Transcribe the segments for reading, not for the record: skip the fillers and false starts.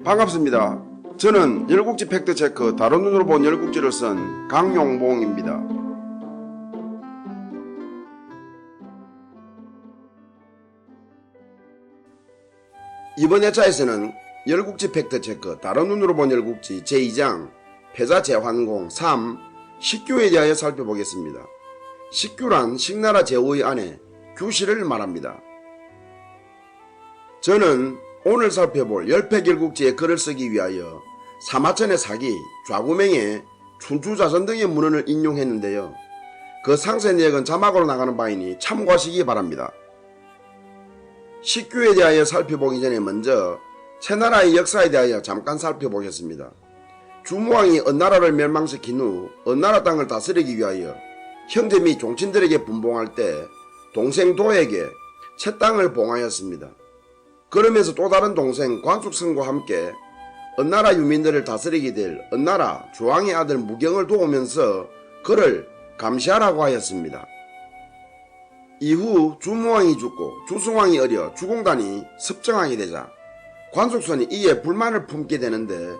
반갑습니다. 저는 열국지 팩트체크 다른 눈으로 본 열국지를 쓴 강용봉입니다. 이번 회차에서는 열국지 팩트체크 다른 눈으로 본 열국지 제2장 패자 재환공 3 식규에 대하여 살펴보겠습니다. 식규란 식나라 제후의 아내 규실을 말합니다. 저는 오늘 살펴볼 열패열국지의 글을 쓰기 위하여 사마천의 사기, 좌구맹의 춘추자전 등의 문헌을 인용했는데요. 그 상세 내역은 자막으로 나가는 바이니 참고하시기 바랍니다. 식규에 대하여 살펴보기 전에 먼저 채나라의 역사에 대하여 잠깐 살펴보겠습니다. 주무왕이 은나라를 멸망시킨 후 은나라 땅을 다스리기 위하여 형제 및 종친들에게 분봉할 때 동생 도에게 채 땅을 봉하였습니다. 그러면서 또 다른 동생 관숙성과 함께 은나라 유민들을 다스리게 될 은나라 주왕의 아들 무경을 도우면서 그를 감시하라고 하였습니다. 이후 주무왕이 죽고 주승왕이 어려 주공단이 습정하게 되자 관숙선이 이에 불만을 품게 되는데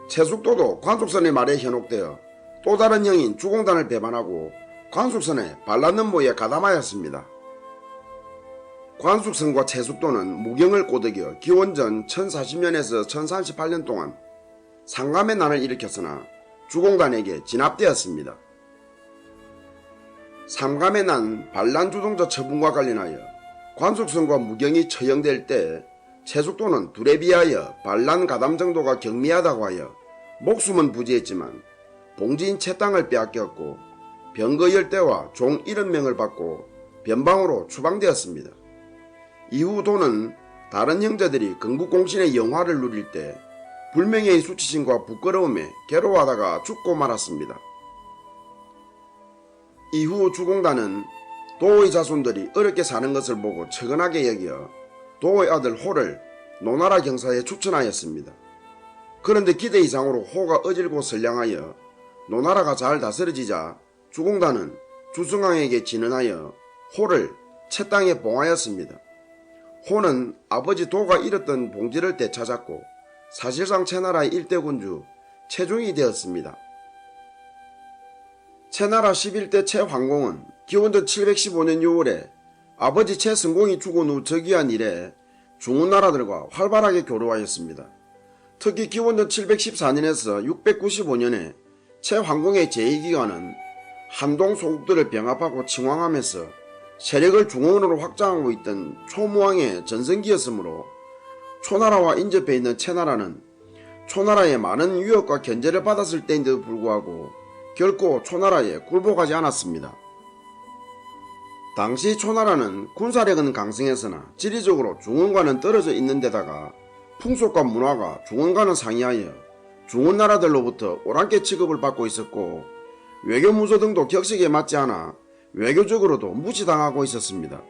채숙도도 관숙선의 말에 현혹되어 또 다른 형인 주공단을 배반하고 관숙선의 반란음모에 가담하였습니다. 관숙선과 채숙도는 무경을 꼬드겨 기원전 1040년에서 1038년 동안 상감의 난을 일으켰으나 주공단에게 진압되었습니다. 상감의 난 반란 주동자 처분과 관련하여 관숙선과 무경이 처형될 때 채숙도는 둘에 비하여 반란 가담 정도가 경미하다고 하여 목숨은 부지했지만 봉지인 채 땅을 빼앗겼고 병거열대와 종 70명을 받고 변방으로 추방되었습니다. 이후 도는 다른 형제들이 건국공신의 영화를 누릴 때 불명예의 수치심과 부끄러움에 괴로워하다가 죽고 말았습니다. 이후 주공단은 도의 자손들이 어렵게 사는 것을 보고 측은하게 여겨 도의 아들 호를 노나라 경사에 추천하였습니다. 그런데 기대 이상으로 호가 어질고 선량하여 노나라가 잘 다스려지자 주공단은 주승왕에게 진언하여 호를 채 땅에 봉하였습니다. 호는 아버지 도가 잃었던 봉지를 되찾았고 사실상 채나라의 일대군주 채종이 되었습니다. 채나라 11대 채환공은 기원전 715년 6월에 아버지 채승공이 죽은 후 즉위한 이래 중훈나라들과 활발하게 교류하였습니다. 특히 기원전 714년에서 695년에 채환공의 제2기간은 한동 소국들을 병합하고 칭왕하면서 세력을 중원으로 확장하고 있던 초무왕의 전성기였으므로 초나라와 인접해 있는 채나라는 초나라의 많은 위협과 견제를 받았을 때인데도 불구하고 결코 초나라에 굴복하지 않았습니다. 당시 초나라는 군사력은 강성했으나 지리적으로 중원과는 떨어져 있는 데다가 풍속과 문화가 중원과는 상이하여 중원나라들로부터 오랑캐 취급을 받고 있었고 외교 문서 등도 격식에 맞지 않아 외교적으로도 무시당하고 있었습니다.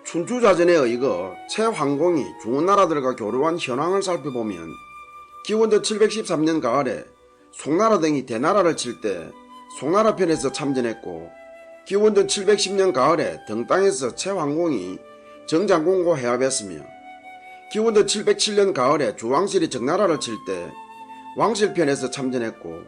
춘추자전에 의거 채환공이 중원나라들과 교류한 현황을 살펴보면 기원전 713년 가을에 송나라 등이 대나라를 칠 때 송나라 편에서 참전했고 기원전 710년 가을에 등땅에서 채환공이 정장공과 해합했으며 기원전 707년 가을에 주왕실이 정나라를 칠 때 왕실편에서 참전했고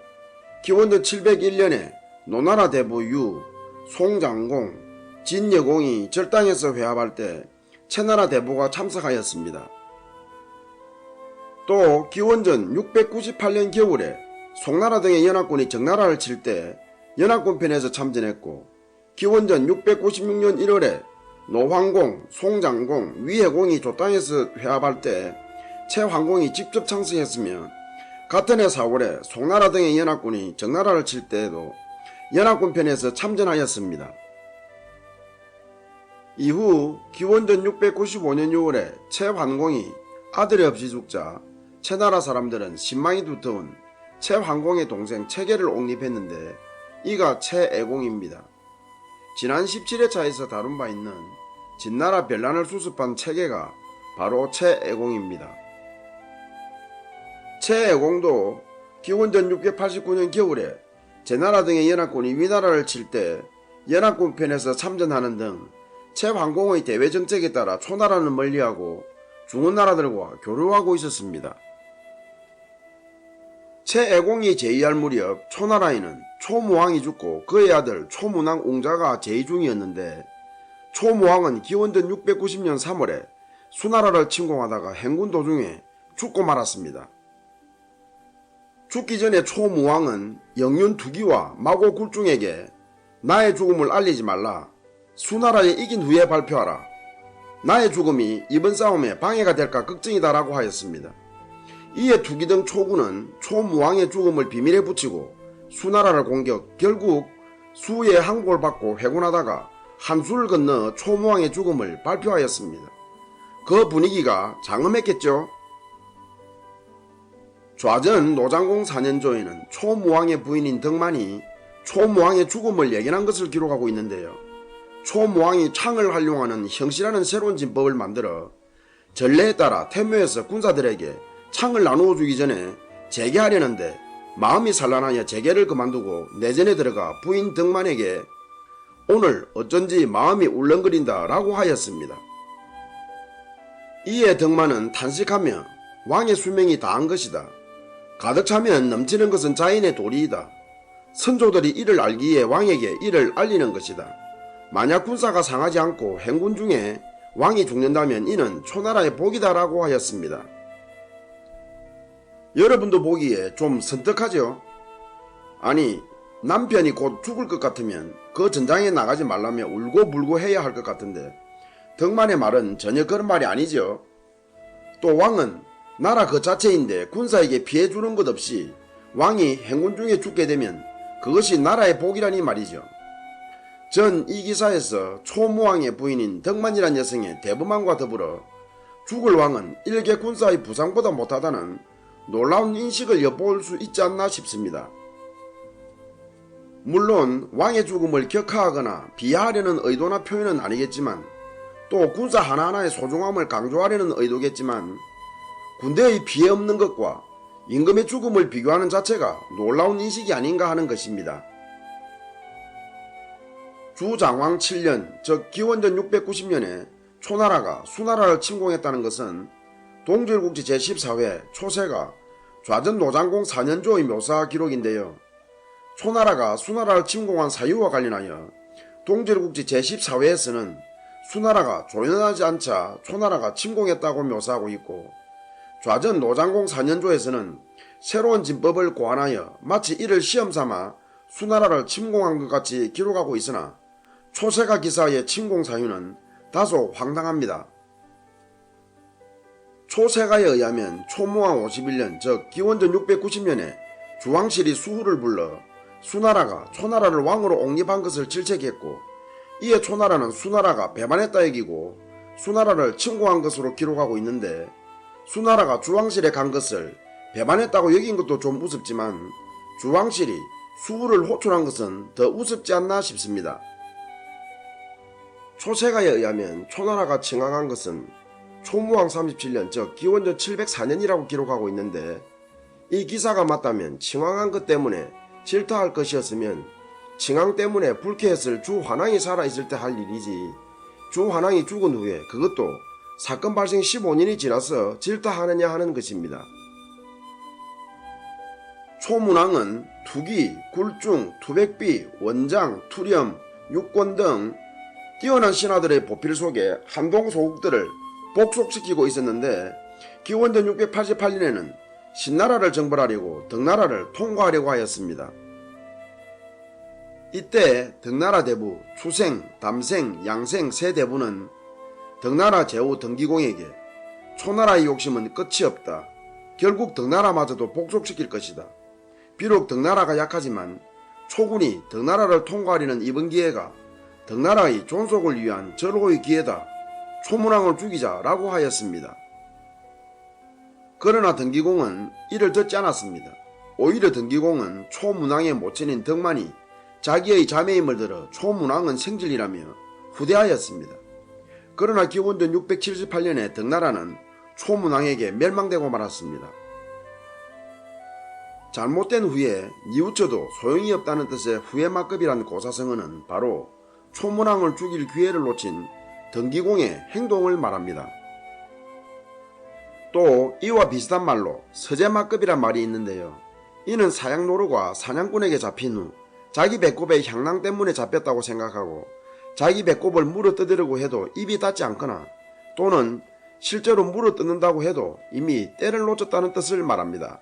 기원전 701년에 노나라 대부 유, 송장공, 진여공이 절당에서 회합할 때 채나라 대부가 참석하였습니다. 또 기원전 698년 겨울에 송나라 등의 연합군이 정나라를 칠 때 연합군편에서 참전했고 기원전 696년 1월에 노황공, 송장공, 위해공이 조땅에서 회합할 때 채환공이 직접 참석했으며 같은 해 4월에 송나라 등의 연합군이 정나라를 칠 때에도 연합군 편에서 참전하였습니다. 이후 기원전 695년 6월에 채환공이 아들이 없이 죽자 채나라 사람들은 신망이 두터운 채환공의 동생 채계를 옹립했는데 이가 채애공입니다. 지난 17회차에서 다룬 바 있는 진나라 변란을 수습한 채계가 바로 채애공입니다. 채애공도 기원전 689년 겨울에 제나라 등의 연합군이 위나라를 칠 때 연합군 편에서 참전하는 등 채환공의 대외정책에 따라 초나라는 멀리하고 중원 나라들과 교류하고 있었습니다. 최애공이 제위할 무렵 초나라에는 초무왕이 죽고 그의 아들 초문왕 옹자가 제위 중이었는데 초무왕은 기원전 690년 3월에 수나라를 침공하다가 행군 도중에 죽고 말았습니다. 죽기 전에 초무왕은 영윤 두기와 마고 굴중에게 나의 죽음을 알리지 말라. 수나라에 이긴 후에 발표하라. 나의 죽음이 이번 싸움에 방해가 될까 걱정이다라고 하였습니다. 이에 두기 등 초군은 초무왕의 죽음을 비밀에 붙이고 수나라를 공격, 결국 수의 항복을 받고 회군하다가 한수를 건너 초무왕의 죽음을 발표하였습니다. 그 분위기가 장엄했겠죠. 좌전 노장공 4년조에는 초무왕의 부인인 덕만이 초무왕의 죽음을 예견한 것을 기록하고 있는데요. 초무왕이 창을 활용하는 형시라는 새로운 진법을 만들어 전례에 따라 태묘에서 군사들에게 창을 나누어 주기 전에 재개하려는데 마음이 산란하여 재개를 그만두고 내전에 들어가 부인 덕만에게 오늘 어쩐지 마음이 울렁거린다 라고 하였습니다. 이에 덕만은 탄식하며 왕의 수명이 다한 것이다. 가득 차면 넘치는 것은 자인의 도리이다. 선조들이 이를 알기에 왕에게 이를 알리는 것이다. 만약 군사가 상하지 않고 행군 중에 왕이 죽는다면 이는 초나라의 복이다 라고 하였습니다. 여러분도 보기에 좀 선떡하죠? 아니 남편이 곧 죽을 것 같으면 그 전장에 나가지 말라며 울고 불고 해야 할 것 같은데 덕만의 말은 전혀 그런 말이 아니죠. 또 왕은 나라 그 자체인데 군사에게 피해 주는 것 없이 왕이 행군 중에 죽게 되면 그것이 나라의 복이라니 말이죠. 전 이 기사에서 초무왕의 부인인 덕만이란 여성의 대범함과 더불어 죽을 왕은 일개 군사의 부상보다 못하다는 놀라운 인식을 엿볼 수 있지 않나 싶습니다. 물론 왕의 죽음을 격하하거나 비하하려는 의도나 표현은 아니겠지만 또 군사 하나하나의 소중함을 강조하려는 의도겠지만 군대의 피해 없는 것과 임금의 죽음을 비교하는 자체가 놀라운 인식이 아닌가 하는 것입니다. 주장왕 7년 즉 기원전 690년에 초나라가 수나라를 침공했다는 것은 동질국지 제14회 초세가 좌전 노장공 4년조의 묘사 기록인데요. 초나라가 수나라를 침공한 사유와 관련하여 동질국지 제14회에서는 수나라가 조연하지 않자 초나라가 침공했다고 묘사하고 있고 좌전 노장공 4년조에서는 새로운 진법을 고안하여 마치 이를 시험삼아 수나라를 침공한 것 같이 기록하고 있으나 초세가 기사의 침공 사유는 다소 황당합니다. 초세가에 의하면 초무왕 51년 즉 기원전 690년에 주왕실이 수후를 불러 수나라가 초나라를 왕으로 옹립한 것을 질책했고 이에 초나라는 수나라가 배반했다 여기고 수나라를 침공한 것으로 기록하고 있는데 수나라가 주왕실에 간 것을 배반했다고 여긴 것도 좀 우습지만 주왕실이 수후를 호출한 것은 더 우습지 않나 싶습니다. 초세가에 의하면 초나라가 칭왕한 것은 초무왕 37년 즉 기원전 704년이라고 기록하고 있는데 이 기사가 맞다면 칭왕한 것 때문에 질타할 것이었으면 칭왕 때문에 불쾌했을 주환왕이 살아있을 때 할 일이지 주환왕이 죽은 후에 그것도 사건 발생 15년이 지나서 질타하느냐 하는 것입니다. 초문왕은 투기, 굴중, 투백비, 원장, 투렴, 육권 등 뛰어난 신하들의 보필 속에 한동 소국들을 복속시키고 있었는데 기원전 688년에는 신나라를 정벌하려고 덕나라를 통과하려고 하였습니다. 이때 덕나라 대부 추생, 담생, 양생 세 대부는 덕나라 제후 등기공에게 초나라의 욕심은 끝이 없다. 결국 덕나라마저도 복속시킬 것이다. 비록 덕나라가 약하지만 초군이 덕나라를 통과하려는 이번 기회가 덕나라의 존속을 위한 절호의 기회다. 초문왕을 죽이자 라고 하였습니다. 그러나 등기공은 이를 듣지 않았습니다. 오히려 등기공은 초문왕의 모친인 덕만이 자기의 자매임을 들어 초문왕은 생질이라며 후대하였습니다. 그러나 기원전 678년에 덕나라는 초문왕에게 멸망되고 말았습니다. 잘못된 후에 뉘우쳐도 소용이 없다는 뜻의 후회막급이란 고사성어는 바로 초문왕을 죽일 기회를 놓친 등기공의 행동을 말합니다. 또 이와 비슷한 말로 서재마급이란 말이 있는데요. 이는 사양노루가 사냥꾼에게 잡힌 후 자기 배꼽의 향낭 때문에 잡혔다고 생각하고 자기 배꼽을 물어뜯으려고 해도 입이 닿지 않거나 또는 실제로 물어뜯는다고 해도 이미 때를 놓쳤다는 뜻을 말합니다.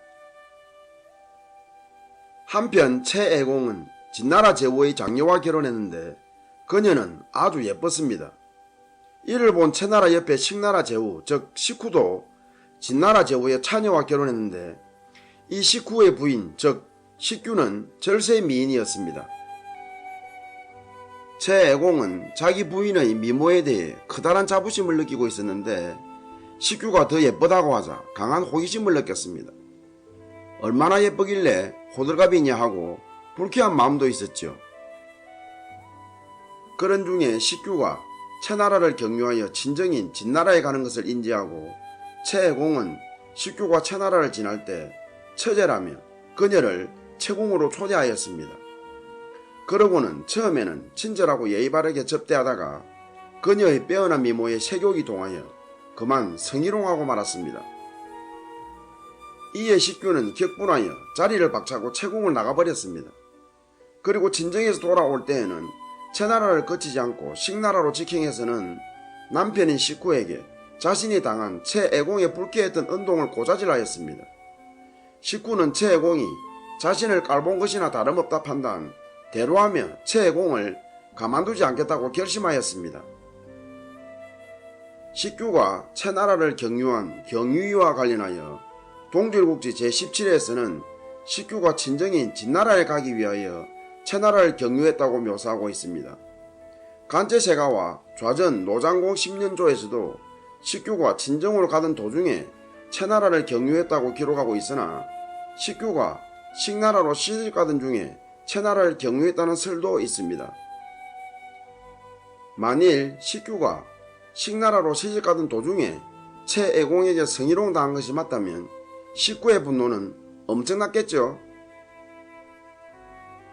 한편 최애공은 진나라 제후의 장녀와 결혼했는데 그녀는 아주 예뻤습니다. 이를 본 채나라 옆의 식나라 제후 즉 식후도 진나라 제후의 차녀와 결혼했는데 이 식후의 부인 즉 식규는 절세 미인이었습니다. 최애공은 자기 부인의 미모에 대해 커다란 자부심을 느끼고 있었는데 식규가 더 예쁘다고 하자 강한 호기심을 느꼈습니다. 얼마나 예쁘길래 호들갑이냐 하고 불쾌한 마음도 있었죠. 그런 중에 식규가 채나라를 경유하여 친정인 진나라에 가는 것을 인지하고 최애공은 식규가 채나라를 지날 때 처제라며 그녀를 채궁으로 초대하였습니다. 그러고는 처음에는 친절하고 예의 바르게 접대하다가 그녀의 빼어난 미모에 색욕이 동하여 그만 성희롱하고 말았습니다. 이에 식규는 격분하여 자리를 박차고 채궁을 나가버렸습니다. 그리고 진정에서 돌아올 때에는 채나라를 거치지 않고 식나라로 직행해서는 남편인 식구에게 자신이 당한 최애공의 불쾌했던 은동을 고자질하였습니다. 식구는 최애공이 자신을 깔본 것이나 다름없다 판단 대로하며 최애공을 가만두지 않겠다고 결심하였습니다. 식규가 채나라를 경유한 경유위와 관련하여 동질국지 제17회에서는 식규가 친정인 진나라에 가기 위하여 채나라를 경유했다고 묘사하고 있습니다. 간제세가와 좌전 노장공 10년조에서도 식규가 친정으로 가던 도중에 채나라를 경유했다고 기록하고 있으나 식규가 식나라로 시집가던 중에 채나라를 경유했다는 설도 있습니다. 만일 식규가 식나라로 시집가던 도중에 최애공에게 성희롱 당한 것이 맞다면 식구의 분노는 엄청났겠죠.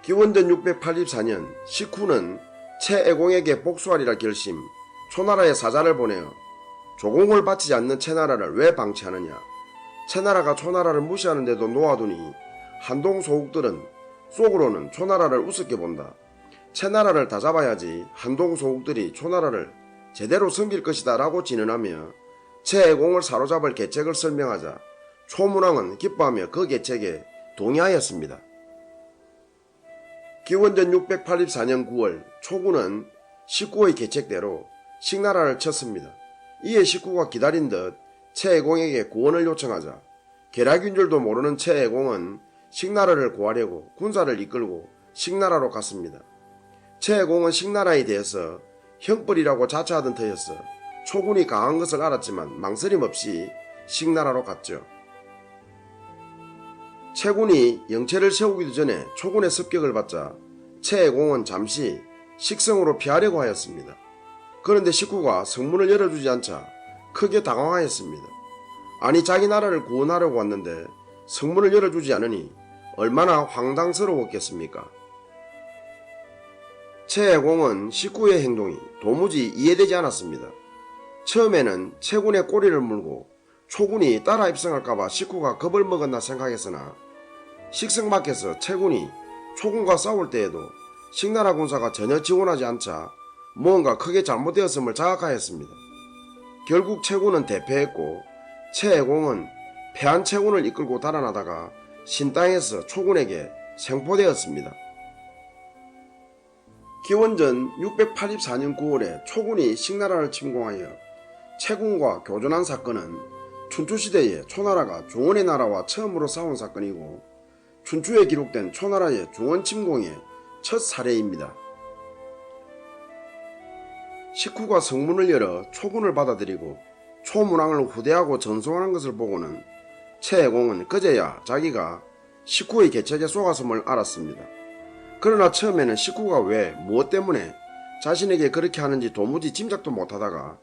기원전 684년 식후는 최애공에게 복수하리라 결심 초나라에 사자를 보내어 조공을 바치지 않는 채나라를 왜 방치하느냐, 채나라가 초나라를 무시하는데도 놓아두니 한동 소국들은 속으로는 초나라를 우습게 본다. 채나라를 다 잡아야지 한동 소국들이 초나라를 제대로 섬길 것이다 라고 진언하며 최애공을 사로잡을 계책을 설명하자 초문왕은 기뻐하며 그 계책에 동의하였습니다. 기원전 684년 9월 초군은 식구의 계책대로 식나라를 쳤습니다. 이에 식구가 기다린 듯 최애공에게 구원을 요청하자 계략인 줄도 모르는 최애공은 식나라를 구하려고 군사를 이끌고 식나라로 갔습니다. 최애공은 식나라에 대해서 형벌이라고 자처하던 터였어 초군이 강한 것을 알았지만 망설임 없이 식나라로 갔죠. 최군이 영체를 세우기도 전에 초군의 습격을 받자 최애공은 잠시 식성으로 피하려고 하였습니다. 그런데 식구가 성문을 열어주지 않자 크게 당황하였습니다. 아니 자기 나라를 구원하려고 왔는데 성문을 열어주지 않으니 얼마나 황당스러웠겠습니까? 최애공은 식구의 행동이 도무지 이해되지 않았습니다. 처음에는 최군의 꼬리를 물고 초군이 따라 입성할까봐 식구가 겁을 먹었나 생각했으나 식성 밖에서 최군이 초군과 싸울 때에도 식나라 군사가 전혀 지원하지 않자 무언가 크게 잘못되었음을 자각하였습니다. 결국 최군은 대패했고 최애공은 패한 최군을 이끌고 달아나다가 신땅에서 초군에게 생포되었습니다. 기원전 684년 9월에 초군이 식나라를 침공하여 최군과 교전한 사건은 춘추시대에 초나라가 중원의 나라와 처음으로 싸운 사건이고 춘추에 기록된 초나라의 중원 침공의 첫 사례입니다. 식후가 성문을 열어 초군을 받아들이고 초문왕을 후대하고 전송하는 것을 보고는 최애공은 그제야 자기가 식후의 계책에 속았음을 알았습니다. 그러나 처음에는 식후가 왜 무엇 때문에 자신에게 그렇게 하는지 도무지 짐작도 못하다가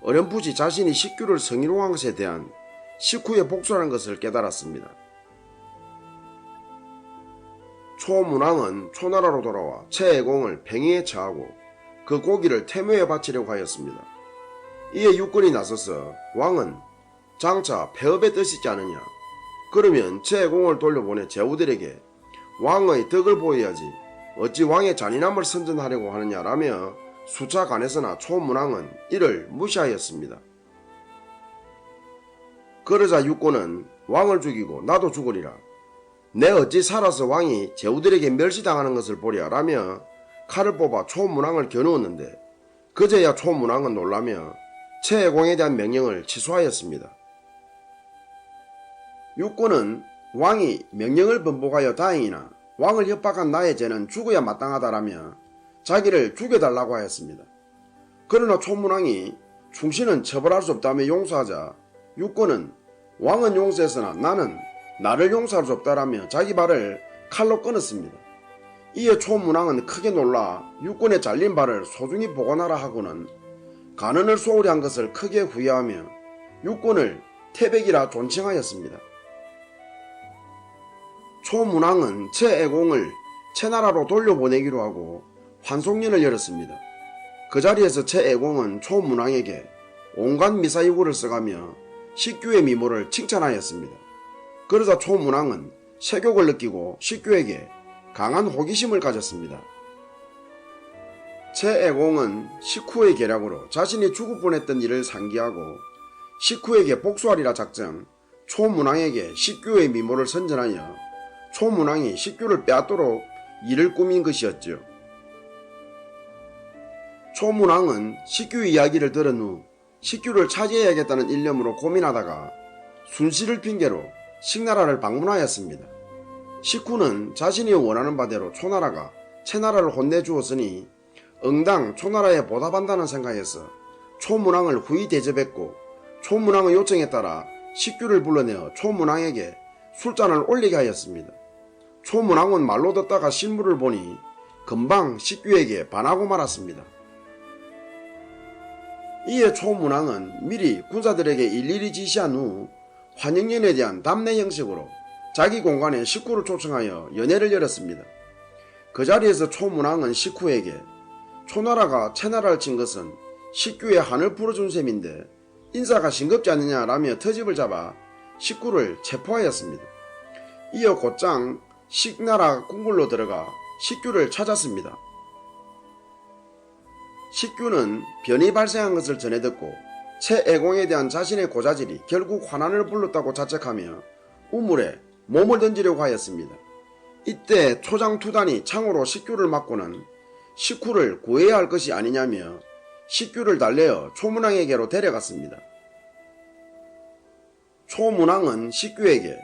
어렴풋이 자신이 식규를 성희롱한 것에 대한 식후의 복수라는 것을 깨달았습니다. 초문왕은 초나라로 돌아와 최애공을 팽위에 처하고 그 고기를 태묘에 바치려고 하였습니다. 이에 육군이 나서서 왕은 장차 폐업의 뜻이지 않느냐. 그러면 제공을 돌려보내 제후들에게 왕의 덕을 보여야지 어찌 왕의 잔인함을 선전하려고 하느냐라며 수차 간에서나 초문왕은 이를 무시하였습니다. 그러자 육고는 왕을 죽이고 나도 죽으리라. 내 어찌 살아서 왕이 제후들에게 멸시당하는 것을 보랴 라며 칼을 뽑아 초문왕을 겨누었는데 그제야 초문왕은 놀라며 최애공에 대한 명령을 취소하였습니다. 육고는 왕이 명령을 번복하여 다행이나 왕을 협박한 나의 죄는 죽어야 마땅하다라며 자기를 죽여달라고 하였습니다. 그러나 초문왕이 충신은 처벌할 수 없다며 용서하자 육고는 왕은 용서했으나 나는 나를 용서할 수 없다라며 자기 발을 칼로 끊었습니다. 이에 초문왕은 크게 놀라 육군의 잘린 발을 소중히 보관하라 하고는 간언을 소홀히 한 것을 크게 후회하며 육군을 태백이라 존칭하였습니다. 초문왕은 최애공을 채나라로 돌려보내기로 하고 환송년을 열었습니다. 그 자리에서 최애공은 초문왕에게 온갖 미사유구를 써가며 식규의 미모를 칭찬하였습니다. 그러자 초문왕은 세욕을 느끼고 식규에게 강한 호기심을 가졌습니다. 최애공은 식후의 계략으로 자신이 죽을 뻔했던 일을 상기하고 식후에게 복수하리라 작정 초문왕에게 식규의 미모를 선전하여 초문왕이 식규를 빼앗도록 일을 꾸민 것이었죠. 초문왕은 식규 이야기를 들은 후 식규를 차지해야겠다는 일념으로 고민하다가 순시를 핑계로 식나라를 방문하였습니다. 식후는 자신이 원하는 바대로 초나라가 채나라를 혼내주었으니 응당 초나라에 보답한다는 생각에서 초문왕을 후히 대접했고 초문왕의 요청에 따라 식규를 불러내어 초문왕에게 술잔을 올리게 하였습니다. 초문왕은 말로 듣다가 실물을 보니 금방 식규에게 반하고 말았습니다. 이에 초문왕은 미리 군사들에게 일일이 지시한 후 환영연에 대한 답례 형식으로 자기 공간에 식후를 초청하여 연회를 열었습니다. 그 자리에서 초문왕은 식후에게 초나라가 채나라를 친 것은 식규의 한을 풀어준 셈인데 인사가 싱겁지 않느냐라며 터집을 잡아 식구를 체포하였습니다. 이어 곧장 식나라 궁궐로 들어가 식규를 찾았습니다. 식규는 변이 발생한 것을 전해 듣고 최애공에 대한 자신의 고자질이 결국 환난을 불렀다고 자책하며 우물에 몸을 던지려고 하였습니다. 이때 초장투단이 창으로 식규를 맞고는 식후를 구해야 할 것이 아니냐며 식규를 달래어 초문왕에게로 데려갔습니다. 초문왕은 식규에게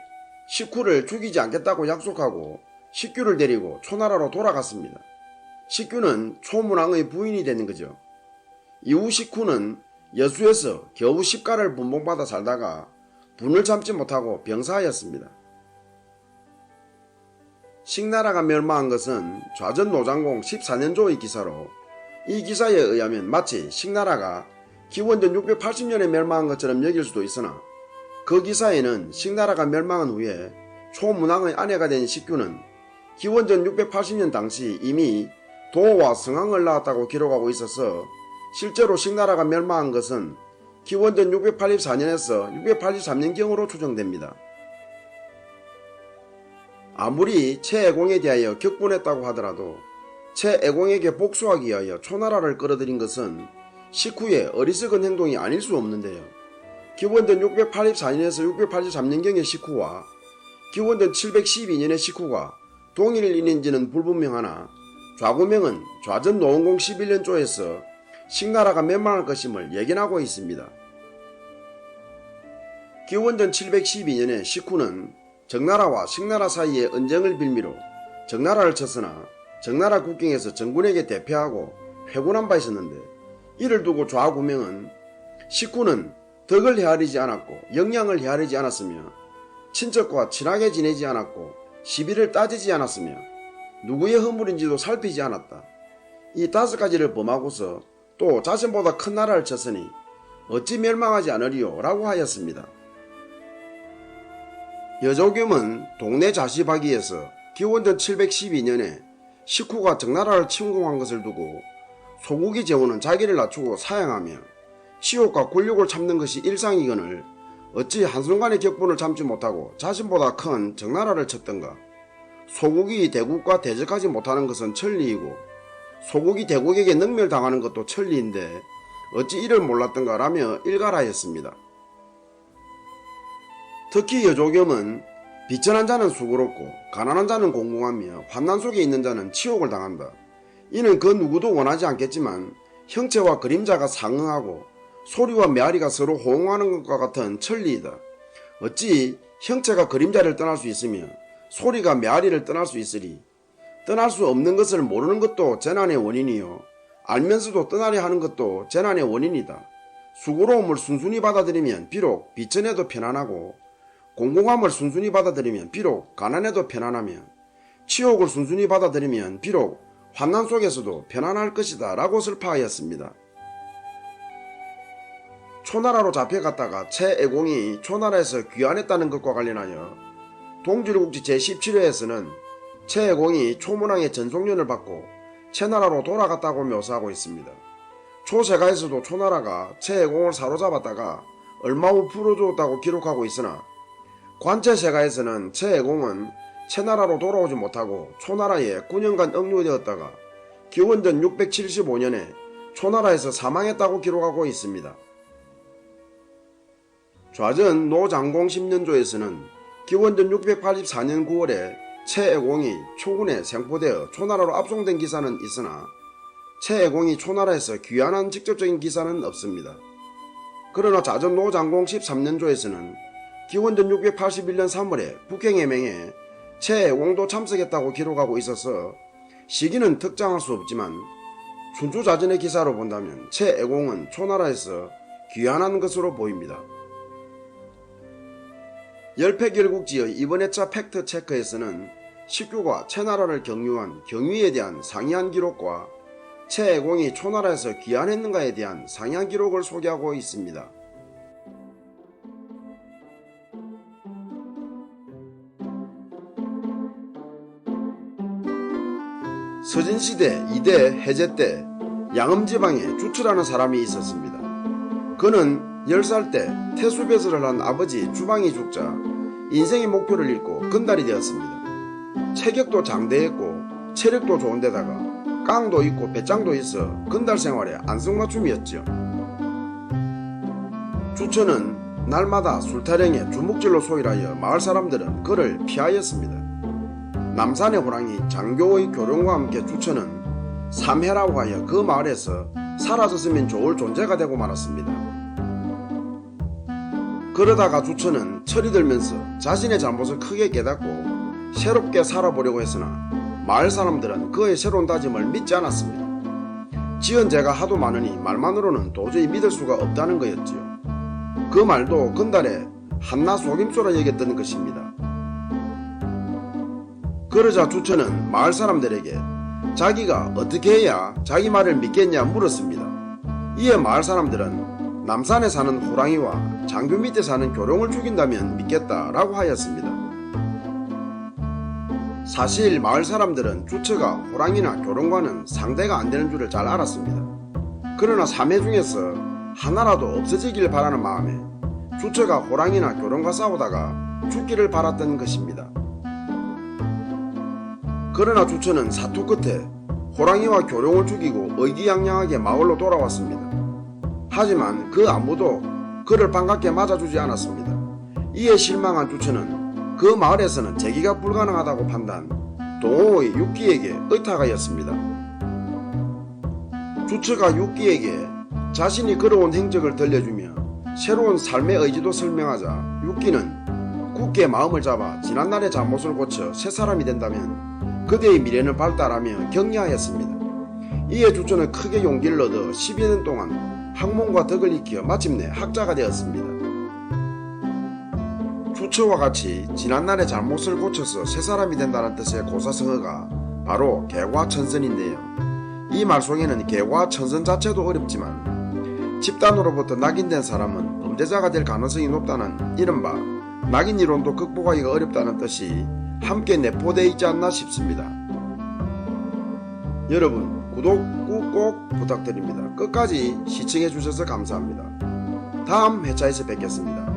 식후를 죽이지 않겠다고 약속하고 식규를 데리고 초나라로 돌아갔습니다. 식규는 초문왕의 부인이 되는 거죠. 이후 식후는 여수에서 겨우 십가를 분봉받아 살다가 분을 참지 못하고 병사하였습니다. 식나라가 멸망한 것은 좌전 노장공 14년조의 기사로 이 기사에 의하면 마치 식나라가 기원전 680년에 멸망한 것처럼 여길 수도 있으나 그 기사에는 식나라가 멸망한 후에 초문왕의 아내가 된 식규는 기원전 680년 당시 이미 도와 성왕을 낳았다고 기록하고 있어서 실제로 식나라가 멸망한 것은 기원전 684년에서 683년경으로 추정됩니다. 아무리 최애공에 대하여 격분했다고 하더라도 최애공에게 복수하기 위하여 초나라를 끌어들인 것은 식후의 어리석은 행동이 아닐 수 없는데요. 기원전 684년에서 683년경의 식후와 기원전 712년의 식후가 동일인인지는 불분명하나 좌구명은 좌전 노원공 11년조에서 식나라가 멸망할 것임을 예견하고 있습니다. 기원전 712년에 식후는 정나라와 식나라 사이의 언쟁을 빌미로 정나라를 쳤으나 정나라 국경에서 정군에게 대패하고 회군한 바 있었는데 이를 두고 좌구명은 식후는 덕을 헤아리지 않았고 역량을 헤아리지 않았으며 친척과 친하게 지내지 않았고 시비를 따지지 않았으며 누구의 허물인지도 살피지 않았다. 이 5가지를 범하고서 또 자신보다 큰 나라를 쳤으니 어찌 멸망하지 않으리요 라고 하였습니다. 여조겸은 동네 자시박이에서 기원전 712년에 식후가 정나라를 침공한 것을 두고 소국이 제후는 자기를 낮추고 사양하며 시욕과 권력을 참는 것이 일상이거늘 어찌 한순간의 격분을 참지 못하고 자신보다 큰 적나라를 쳤던가. 소국이 대국과 대적하지 못하는 것은 천리이고 소국이 대국에게 능멸당하는 것도 천리인데 어찌 이를 몰랐던가 라며 일갈하였습니다. 특히 여조겸은 비천한 자는 수고롭고 가난한 자는 공공하며 환난 속에 있는 자는 치욕을 당한다. 이는 그 누구도 원하지 않겠지만 형체와 그림자가 상응하고 소리와 메아리가 서로 호응하는 것과 같은 천리이다. 어찌 형체가 그림자를 떠날 수 있으며 소리가 메아리를 떠날 수 있으리. 떠날 수 없는 것을 모르는 것도 재난의 원인이요 알면서도 떠나려 하는 것도 재난의 원인이다. 수고로움을 순순히 받아들이면 비록 비천해도 편안하고 공공함을 순순히 받아들이면 비록 가난해도 편안하며 치욕을 순순히 받아들이면 비록 환난 속에서도 편안할 것이다 라고 설파하였습니다. 초나라로 잡혀갔다가 최애공이 초나라에서 귀환했다는 것과 관련하여 동질국지 제17회에서는 최애공이 초문왕의 전속년을 받고 채나라로 돌아갔다고 묘사하고 있습니다. 초세가에서도 초나라가 최애공을 사로잡았다가 얼마 후 풀어주었다고 기록하고 있으나 관체세가에서는 최애공은 채나라로 돌아오지 못하고 초나라에 9년간 억류되었다가 기원전 675년에 초나라에서 사망했다고 기록하고 있습니다. 좌전 노장공 10년조에서는 기원전 684년 9월에 최애공이 초군에 생포되어 초나라로 압송된 기사는 있으나 최애공이 초나라에서 귀환한 직접적인 기사는 없습니다. 그러나 좌전 노장공 13년조에서는 기원전 681년 3월에 북행해맹에 최애공도 참석했다고 기록하고 있어서 시기는 특정할 수 없지만 춘추자전의 기사로 본다면 최애공은 초나라에서 귀환한 것으로 보입니다. 열패결국지의 이번 회차 팩트 체크에서는 식규가 채나라를 경유한 경위에 대한 상이한 기록과 최애공이 초나라에서 귀환했는가에 대한 상이한 기록을 소개하고 있습니다. 서진시대 2대 해제 때 양음지방에 주추라는 사람이 있었습니다. 그는 10살 때 태수배설을 한 아버지 주방이 죽자 인생의 목표를 잃고 건달이 되었습니다. 체격도 장대했고 체력도 좋은데다가 깡도 있고 배짱도 있어 건달 생활에 안성맞춤이었지요. 주처는 날마다 술타령에 주먹질로 소일하여 마을 사람들은 그를 피하였습니다. 남산의 호랑이 장교의 교령과 함께 주처는 삼해라고 하여 그 마을에서 사라졌으면 좋을 존재가 되고 말았습니다. 그러다가 주처는 철이 들면서 자신의 잘못을 크게 깨닫고 새롭게 살아보려고 했으나 마을 사람들은 그의 새로운 다짐을 믿지 않았습니다. 지은 죄가 하도 많으니 말만으로는 도저히 믿을 수가 없다는 거였지요. 그 말도 건달의 한낱 속임수라 여겼던 것입니다. 그러자 주처는 마을 사람들에게 자기가 어떻게 해야 자기 말을 믿겠냐 물었습니다. 이에 마을 사람들은 남산에 사는 호랑이와 장교 밑에 사는 교령을 죽인다면 믿겠다라고 하였습니다. 사실 마을 사람들은 주처가 호랑이나 교령과는 상대가 안 되는 줄을 잘 알았습니다. 그러나 3회 중에서 하나라도 없어지길 바라는 마음에 주처가 호랑이나 교령과 싸우다가 죽기를 바랐던 것입니다. 그러나 주처는 사투 끝에 호랑이와 교령을 죽이고 의기양양하게 마을로 돌아왔습니다. 하지만 그 아무도 그를 반갑게 맞아주지 않았습니다. 이에 실망한 주처는 그 마을에서는 재기가 불가능하다고 판단, 동호의 육기에게 의탁하였습니다. 주처가 육기에게 자신이 걸어온 행적을 들려주며 새로운 삶의 의지도 설명하자 육기는 굳게 마음을 잡아 지난날의 잘못을 고쳐 새 사람이 된다면 그대의 미래는 밝다라며 격려하였습니다. 이에 주처는 크게 용기를 얻어 12년 동안 학문과 덕을 익혀 마침내 학자가 되었습니다. 주처와 같이 지난날의 잘못을 고쳐서 새 사람이 된다는 뜻의 고사성어가 바로 개과천선인데요. 이 말 속에는 개과천선 자체도 어렵지만 집단으로부터 낙인된 사람은 범죄자가 될 가능성이 높다는 이른바 낙인 이론도 극복하기가 어렵다는 뜻이 함께 내포되어 있지 않나 싶습니다. 여러분 구독 꾹 부탁드립니다. 끝까지 시청해 주셔서 감사합니다. 다음 회차에서 뵙겠습니다.